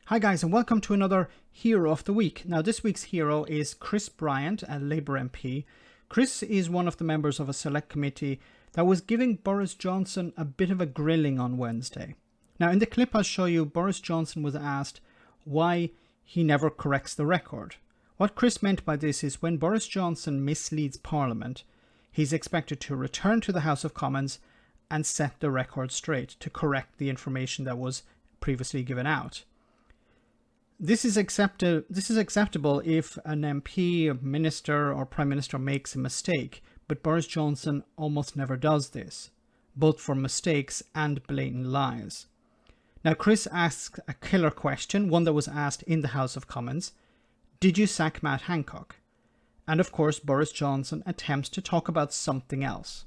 Hi guys, and welcome to another Hero of the Week. Now this week's hero is Chris Bryant, a Labour MP. Chris is one of the members of a select committee that was giving Boris Johnson a bit of a grilling on Wednesday. Now in the clip I'll show you, Boris Johnson was asked why he never corrects the record. What Chris meant by this is when Boris Johnson misleads Parliament, he's expected to return to the House of Commons and set the record straight to correct the information that was previously given out. This is acceptable if an MP, a minister or prime minister makes a mistake, but Boris Johnson almost never does this, both for mistakes and blatant lies. Now Chris asked a killer question, one that was asked in the House of Commons. Did you sack Matt Hancock? And of course Boris Johnson attempts to talk about something else.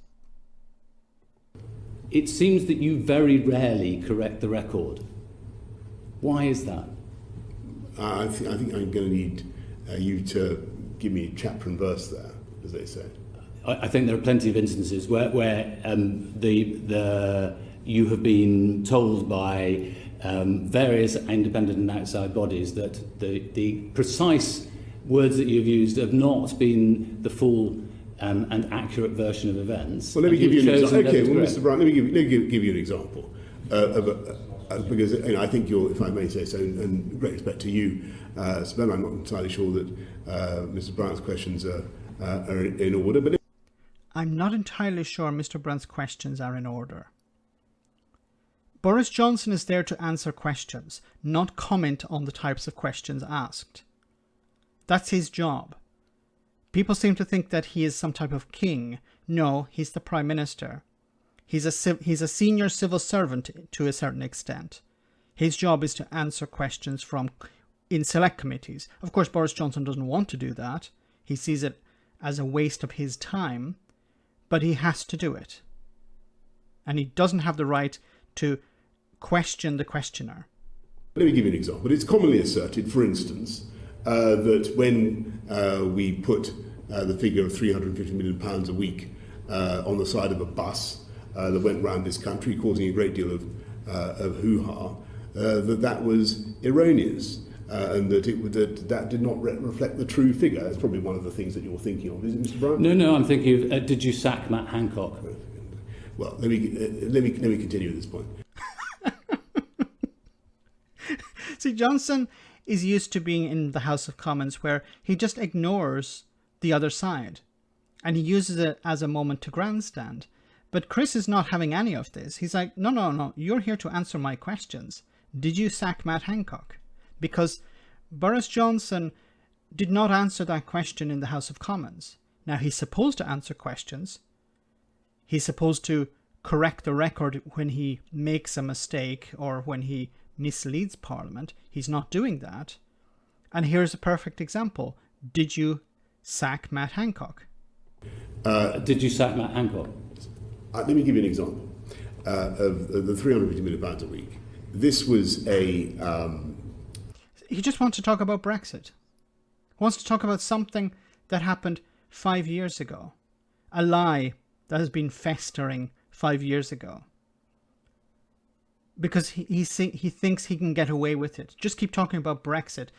It seems that you very rarely correct the record. Why is that? I think I'm going to need you to give me chapter and verse there, as they say. I think there are plenty of instances where you have been told by various independent and outside bodies that the precise words that you've used have not been the full and accurate version of events. Well, let me give you an example. Okay, well, Mr. Bryant, let me give you an example because I think you're, if I may say so, and great respect to you, Sven, I'm not entirely sure that Mr. Bryant's questions are in order. But I'm not entirely sure Mr. Bryant's questions are in order. Boris Johnson is there to answer questions, not comment on the types of questions asked. That's his job. People seem to think that he is some type of king. No, he's the Prime Minister. He's a senior civil servant to a certain extent. His job is to answer questions in select committees. Of course, Boris Johnson doesn't want to do that. He sees it as a waste of his time, but he has to do it. And he doesn't have the right to question the questioner. Let me give you an example. It's commonly asserted, for instance, that when we put the figure of £350 million a week on the side of a bus that went round this country, causing a great deal of hoo-ha, that was erroneous and that did not reflect the true figure. That's probably one of the things that you're thinking of, is it, Mr. Bryant? No, I'm thinking of, did you sack Matt Hancock? Well, let me continue at this point. See, Johnson is used to being in the House of Commons where he just ignores the other side and he uses it as a moment to grandstand. But Chris is not having any of this. He's like, no, you're here to answer my questions. Did you sack Matt Hancock? Because Boris Johnson did not answer that question in the House of Commons. Now, he's supposed to answer questions. He's supposed to correct the record when he makes a mistake or when he misleads Parliament. He's not doing that. And here's a perfect example. Did you sack Matt Hancock? Did you sack Matt Hancock? Let me give you an example of the £350 million a week. This was a... He just wants to talk about Brexit. He wants to talk about something that happened 5 years ago. A lie that has been festering 5 years ago. Because he thinks he can get away with it. Just keep talking about Brexit.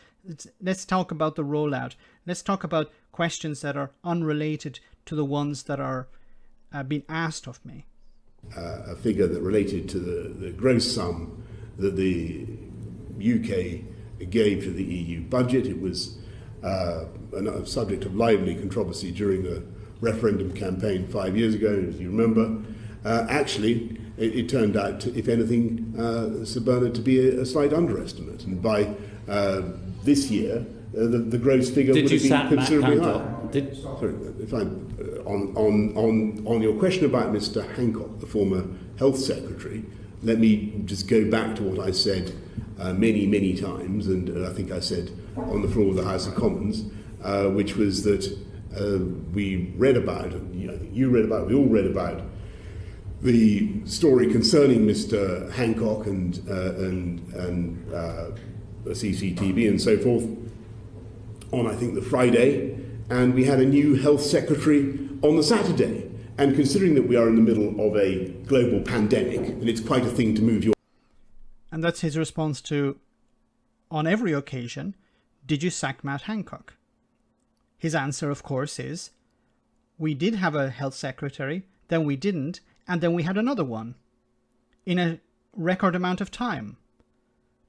Let's talk about the rollout. Let's talk about questions that are unrelated to the ones that are being asked of me. A figure that related to the gross sum that the UK gave to the EU budget. It was a subject of lively controversy during the referendum campaign 5 years ago, as you remember. Actually, it turned out, if anything, Sir Bernard, to be a slight underestimate. And by this year, the gross figure would have been considerably higher. Sorry, if on your question about Mr. Hancock, the former Health Secretary, let me just go back to what I said many times, and I think I said on the floor of the House of Commons, which was that we read about, I think you read about, we all read about the story concerning Mr. Hancock and CCTV and so forth on, I think, the Friday, and we had a new health secretary on the Saturday. And considering that we are in the middle of a global pandemic, and it's quite a thing to move your... And that's his response to on every occasion, did you sack Matt Hancock? His answer, of course, is, we did have a health secretary, then we didn't, and then we had another one in a record amount of time.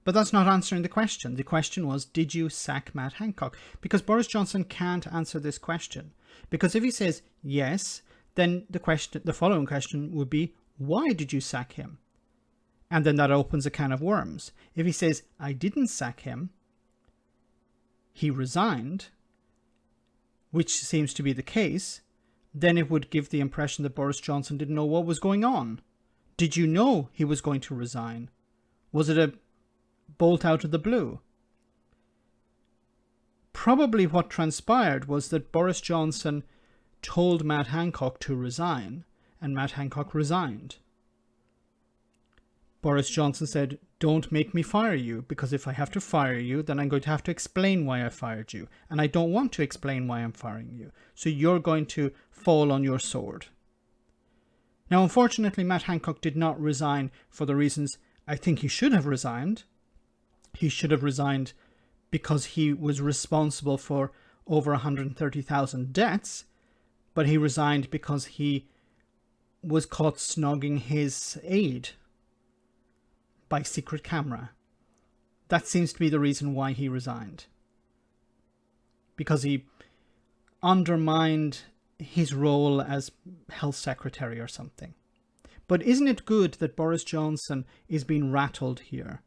But that's not answering the question. The question was, did you sack Matt Hancock? Because Boris Johnson can't answer this question. Because if he says yes, then the following question would be, why did you sack him? And then that opens a can of worms. If he says, I didn't sack him, he resigned, which seems to be the case, then it would give the impression that Boris Johnson didn't know what was going on. Did you know he was going to resign? Was it a bolt out of the blue? Probably what transpired was that Boris Johnson told Matt Hancock to resign, and Matt Hancock resigned. Boris Johnson said, don't make me fire you, because if I have to fire you, then I'm going to have to explain why I fired you. And I don't want to explain why I'm firing you. So you're going to fall on your sword. Now, unfortunately, Matt Hancock did not resign for the reasons I think he should have resigned. He should have resigned because he was responsible for over 130,000 deaths, but he resigned because he was caught snogging his aide by secret camera. That seems to be the reason why he resigned. Because he undermined his role as health secretary or something. But isn't it good that Boris Johnson is being rattled here?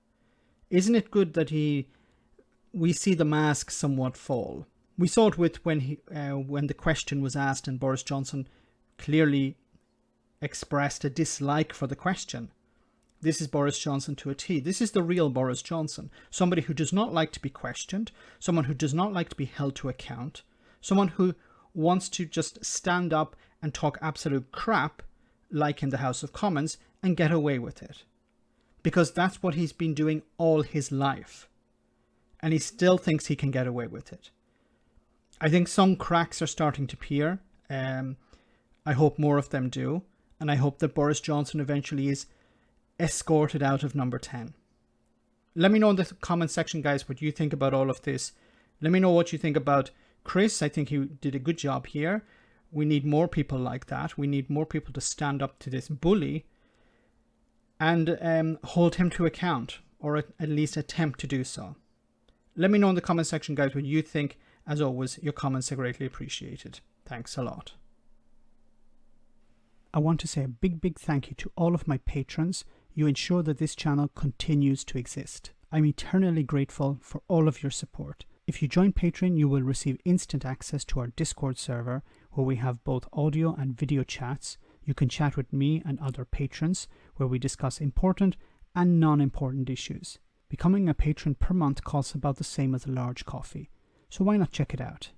Isn't it good that we see the mask somewhat fall? We saw it with when the question was asked and Boris Johnson clearly expressed a dislike for the question. This is Boris Johnson to a T. This is the real Boris Johnson. Somebody who does not like to be questioned, someone who does not like to be held to account, someone who wants to just stand up and talk absolute crap, like in the House of Commons, and get away with it. Because that's what he's been doing all his life. And he still thinks he can get away with it. I think some cracks are starting to appear. I hope more of them do. And I hope that Boris Johnson eventually is escorted out of number 10. Let me know in the comment section, guys, what you think about all of this. Let me know what you think about Chris. I think he did a good job here. We need more people like that. We need more people to stand up to this bully and hold him to account, or at least attempt to do so. Let me know in the comment section, guys, what you think. As always, your comments are greatly appreciated. Thanks a lot. I want to say a big thank you to all of my patrons. You ensure that this channel continues to exist. I'm eternally grateful for all of your support. If you join Patreon, you will receive instant access to our Discord server, where we have both audio and video chats. You can chat with me and other patrons, where we discuss important and non-important issues. Becoming a patron per month costs about the same as a large coffee, so why not check it out?